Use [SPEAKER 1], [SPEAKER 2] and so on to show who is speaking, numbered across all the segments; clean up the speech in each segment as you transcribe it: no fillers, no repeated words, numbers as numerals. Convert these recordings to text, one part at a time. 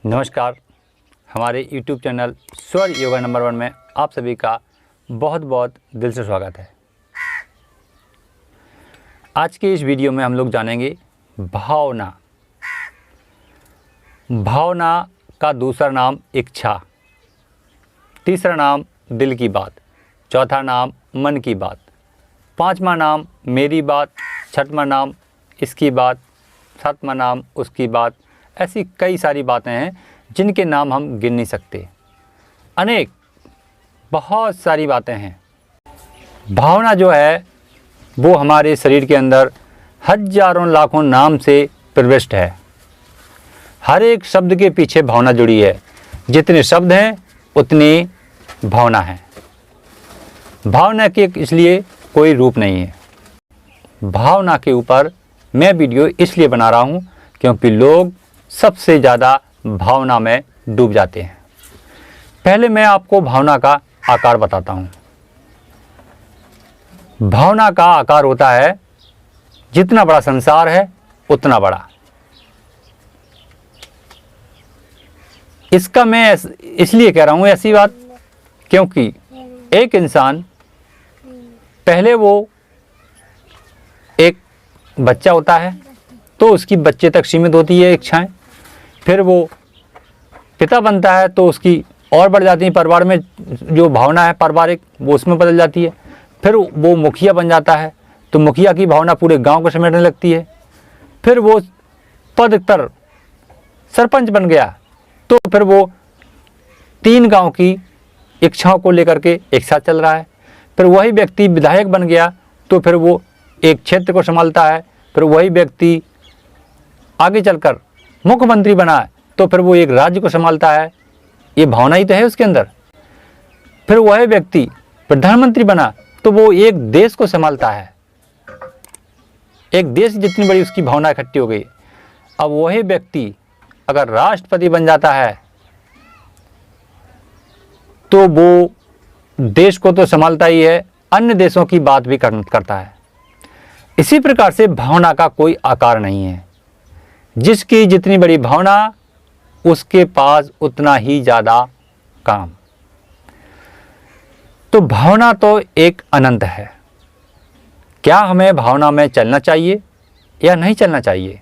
[SPEAKER 1] नमस्कार। हमारे YouTube channel स्वर योगा नंबर 1 में आप सभी का बहुत बहुत दिल से स्वागत है। आज के इस वीडियो में हम लोग जानेंगे भावना। भावना का दूसरा नाम इच्छा, तीसरा नाम दिल की बात, चौथा नाम मन की बात, पांचवा नाम मेरी बात, छठवां नाम इसकी बात, सातवां नाम उसकी बात। ऐसी कई सारी बातें हैं जिनके नाम हम गिन नहीं सकते। अनेक बहुत सारी बातें हैं। भावना जो है वो हमारे शरीर के अंदर हजारों लाखों नाम से प्रविष्ट है। हर एक शब्द के पीछे भावना जुड़ी है। जितने शब्द हैं उतनी भावना है। भावना के इसलिए कोई रूप नहीं है। भावना के ऊपर मैं वीडियो इसलिए बना रहा हूँ क्योंकि लोग सबसे ज़्यादा भावना में डूब जाते हैं। पहले मैं आपको भावना का आकार बताता हूँ। भावना का आकार होता है जितना बड़ा संसार है उतना बड़ा। इसका मैं इसलिए कह रहा हूँ ऐसी बात क्योंकि एक इंसान पहले वो एक बच्चा होता है तो उसकी बच्चे तक सीमित होती है इच्छाएं। फिर वो पिता बनता है तो उसकी और बढ़ जाती है। परिवार में जो भावना है पारिवारिक वो उसमें बदल जाती है। फिर वो मुखिया बन जाता है तो मुखिया की भावना पूरे गांव को समेटने लगती है। फिर वो पद पर सरपंच बन गया तो फिर वो 3 गांव की इच्छाओं को लेकर के एक साथ चल रहा है। फिर वही व्यक्ति विधायक बन गया तो फिर वो एक क्षेत्र को संभालता है। फिर वही व्यक्ति आगे चलकर मुख्यमंत्री बना है तो फिर वो एक राज्य को संभालता है। ये भावना ही तो है उसके अंदर। फिर वह व्यक्ति प्रधानमंत्री बना तो वो एक देश को संभालता है। एक देश जितनी बड़ी उसकी भावना इकट्ठी हो गई। अब वही व्यक्ति अगर राष्ट्रपति बन जाता है तो वो देश को तो संभालता ही है, अन्य देशों की बात भी करता है। इसी प्रकार से भावना का कोई आकार नहीं है। जिसकी जितनी बड़ी भावना उसके पास उतना ही ज़्यादा काम। तो भावना तो एक अनंत है। क्या हमें भावना में चलना चाहिए या नहीं चलना चाहिए?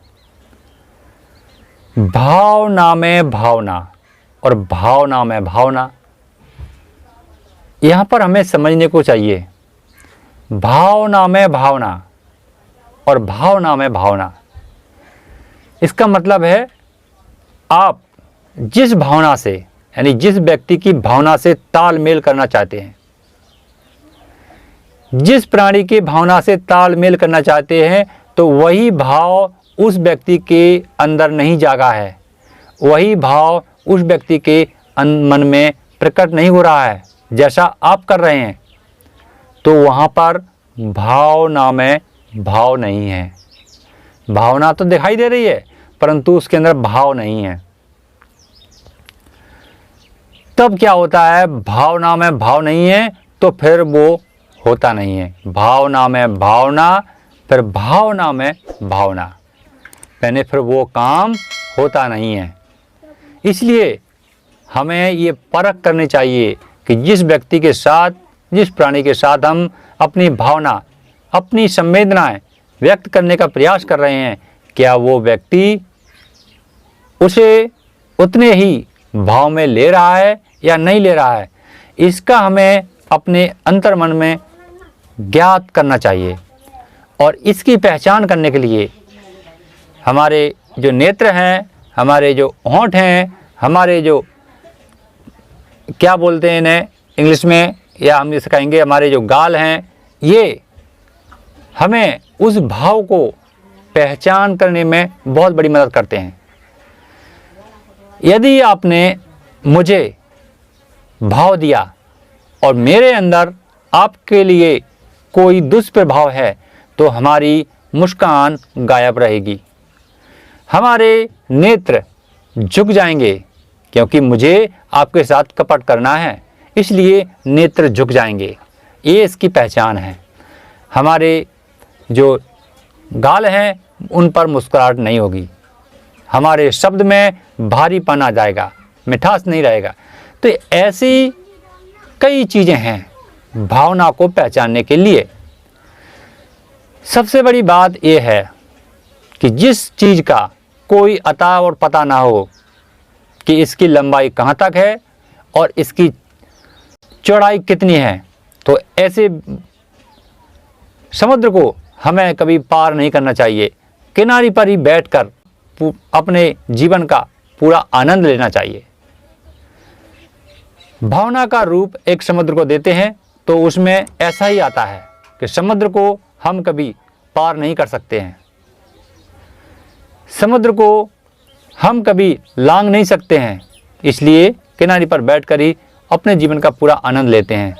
[SPEAKER 1] भावना में भावना और भावना में भावना, यहाँ पर हमें समझने को चाहिए। भावना में भावना और भावना में भावना, इसका मतलब है आप जिस भावना से यानी जिस व्यक्ति की भावना से तालमेल करना चाहते हैं, जिस प्राणी की भावना से तालमेल करना चाहते हैं, तो वही भाव उस व्यक्ति के अंदर नहीं जागा है। वही भाव उस व्यक्ति के मन में प्रकट नहीं हो रहा है जैसा आप कर रहे हैं। तो वहाँ पर भावना में भाव नहीं है। भावना तो दिखाई दे रही है परंतु उसके अंदर भाव नहीं है। तब क्या होता है? भावना में भाव नहीं है तो फिर वो होता नहीं है। भावना में भावना, फिर भावना में भावना, यानी फिर वो काम होता नहीं है। इसलिए हमें ये परख करनी चाहिए कि जिस व्यक्ति के साथ, जिस प्राणी के साथ हम अपनी भावना, अपनी संवेदनाएं व्यक्त करने का प्रयास कर रहे हैं, क्या वो व्यक्ति उसे उतने ही भाव में ले रहा है या नहीं ले रहा है? इसका हमें अपने अंतर्मन में ज्ञात करना चाहिए। और इसकी पहचान करने के लिए हमारे जो नेत्र हैं, हमारे जो होंठ हैं, हमारे जो क्या बोलते हैं इन्हें इंग्लिश में, या हम इसे कहेंगे हमारे जो गाल हैं, ये हमें उस भाव को पहचान करने में बहुत बड़ी मदद करते हैं। यदि आपने मुझे भाव दिया और मेरे अंदर आपके लिए कोई दुष्प्रभाव है तो हमारी मुस्कान गायब रहेगी। हमारे नेत्र झुक जाएंगे क्योंकि मुझे आपके साथ कपट करना है, इसलिए नेत्र झुक जाएंगे। ये इसकी पहचान है। हमारे जो गाल हैं उन पर मुस्कुराहट नहीं होगी। हमारे शब्द में भारीपन आ जाएगा, मिठास नहीं रहेगा। तो ऐसी कई चीज़ें हैं भावना को पहचानने के लिए। सबसे बड़ी बात यह है कि जिस चीज़ का कोई अता और पता ना हो कि इसकी लंबाई कहाँ तक है और इसकी चौड़ाई कितनी है, तो ऐसे समुद्र को हमें कभी पार नहीं करना चाहिए। किनारे पर ही बैठकर अपने जीवन का पूरा आनंद लेना चाहिए। भावना का रूप एक समुद्र को देते हैं तो उसमें ऐसा ही आता है कि समुद्र को हम कभी पार नहीं कर सकते हैं, समुद्र को हम कभी लांघ नहीं सकते हैं। इसलिए किनारे पर बैठकर ही अपने जीवन का पूरा आनंद लेते हैं,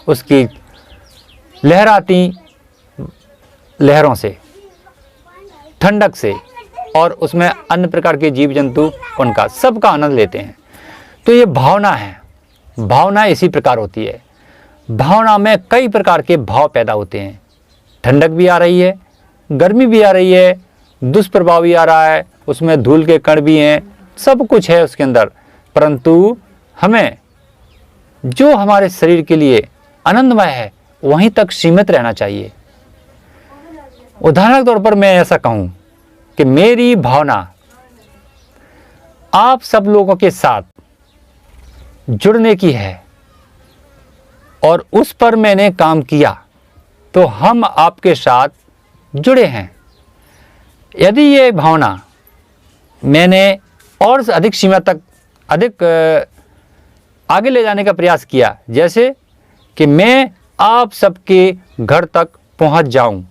[SPEAKER 1] उसकी लहराती लहरों से, ठंडक से, और उसमें अन्य प्रकार के जीव जंतु उनका सबका आनंद लेते हैं। तो ये भावना है। भावना इसी प्रकार होती है। भावना में कई प्रकार के भाव पैदा होते हैं। ठंडक भी आ रही है, गर्मी भी आ रही है, दुष्प्रभाव भी आ रहा है, उसमें धूल के कण भी हैं, सब कुछ है उसके अंदर। परंतु हमें जो हमारे शरीर के लिए आनंदमय है वहीं तक सीमित रहना चाहिए। उदाहरण के तौर पर मैं ऐसा कहूँ कि मेरी भावना आप सब लोगों के साथ जुड़ने की है और उस पर मैंने काम किया तो हम आपके साथ जुड़े हैं। यदि ये भावना मैंने और अधिक सीमा तक अधिक आगे ले जाने का प्रयास किया, जैसे कि मैं आप सबके घर तक पहुंच जाऊं,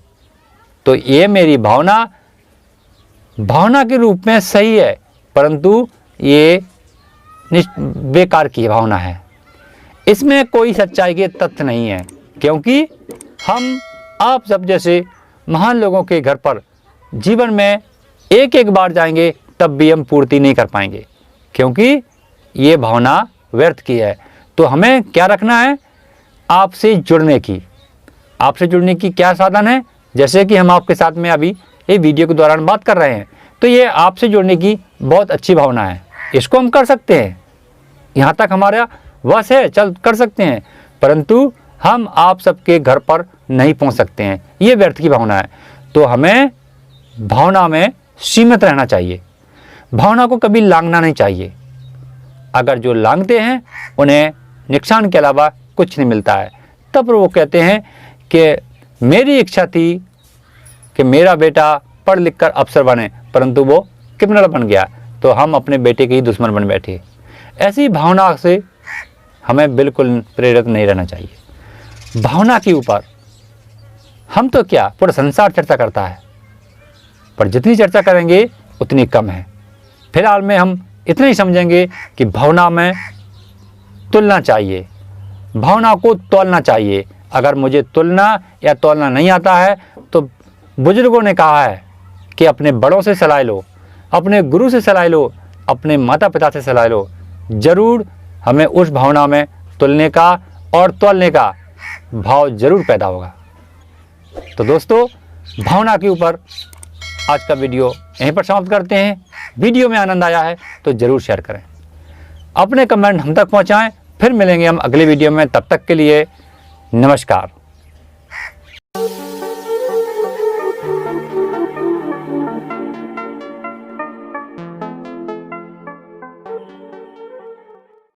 [SPEAKER 1] तो ये मेरी भावना के रूप में सही है, परंतु ये बेकार की भावना है। इसमें कोई सच्चाई के तथ्य नहीं है, क्योंकि हम आप सब जैसे महान लोगों के घर पर जीवन में एक एक बार जाएंगे तब भी हम पूर्ति नहीं कर पाएंगे, क्योंकि ये भावना व्यर्थ की है। तो हमें क्या रखना है? आपसे जुड़ने की। आपसे जुड़ने की क्या साधन है? जैसे कि हम आपके साथ में अभी ये वीडियो के दौरान बात कर रहे हैं, तो ये आपसे जुड़ने की बहुत अच्छी भावना है। इसको हम कर सकते हैं, यहाँ तक हमारा वश है, चल कर सकते हैं, परंतु हम आप सबके घर पर नहीं पहुँच सकते हैं, ये व्यर्थ की भावना है। तो हमें भावना में सीमित रहना चाहिए, भावना को कभी लांघना नहीं चाहिए। अगर जो लांघते हैं उन्हें नुकसान के अलावा कुछ नहीं मिलता है। तब वो कहते हैं कि मेरी इच्छा थी कि मेरा बेटा पढ़ लिख कर अफसर बने, परंतु वो क्रिमिनल बन गया, तो हम अपने बेटे के ही दुश्मन बन बैठे। ऐसी भावना से हमें बिल्कुल प्रेरित नहीं रहना चाहिए। भावना के ऊपर हम तो क्या, पूरा संसार चर्चा करता है, पर जितनी चर्चा करेंगे उतनी कम है। फिलहाल में हम इतना ही समझेंगे कि भावना में तुलना चाहिए, भावना को तौलना चाहिए। अगर मुझे तुलना या तौलना नहीं आता है तो बुजुर्गों ने कहा है कि अपने बड़ों से सलाह लो, अपने गुरु से सलाह लो, अपने माता पिता से सलाह लो। ज़रूर हमें उस भावना में तुलने का और तौलने का भाव जरूर पैदा होगा। तो दोस्तों, भावना के ऊपर आज का वीडियो यहीं पर समाप्त करते हैं। वीडियो में आनंद आया है तो ज़रूर शेयर करें, अपने कमेंट हम तक पहुंचाएं। फिर मिलेंगे हम अगले वीडियो में, तब तक के लिए नमस्कार।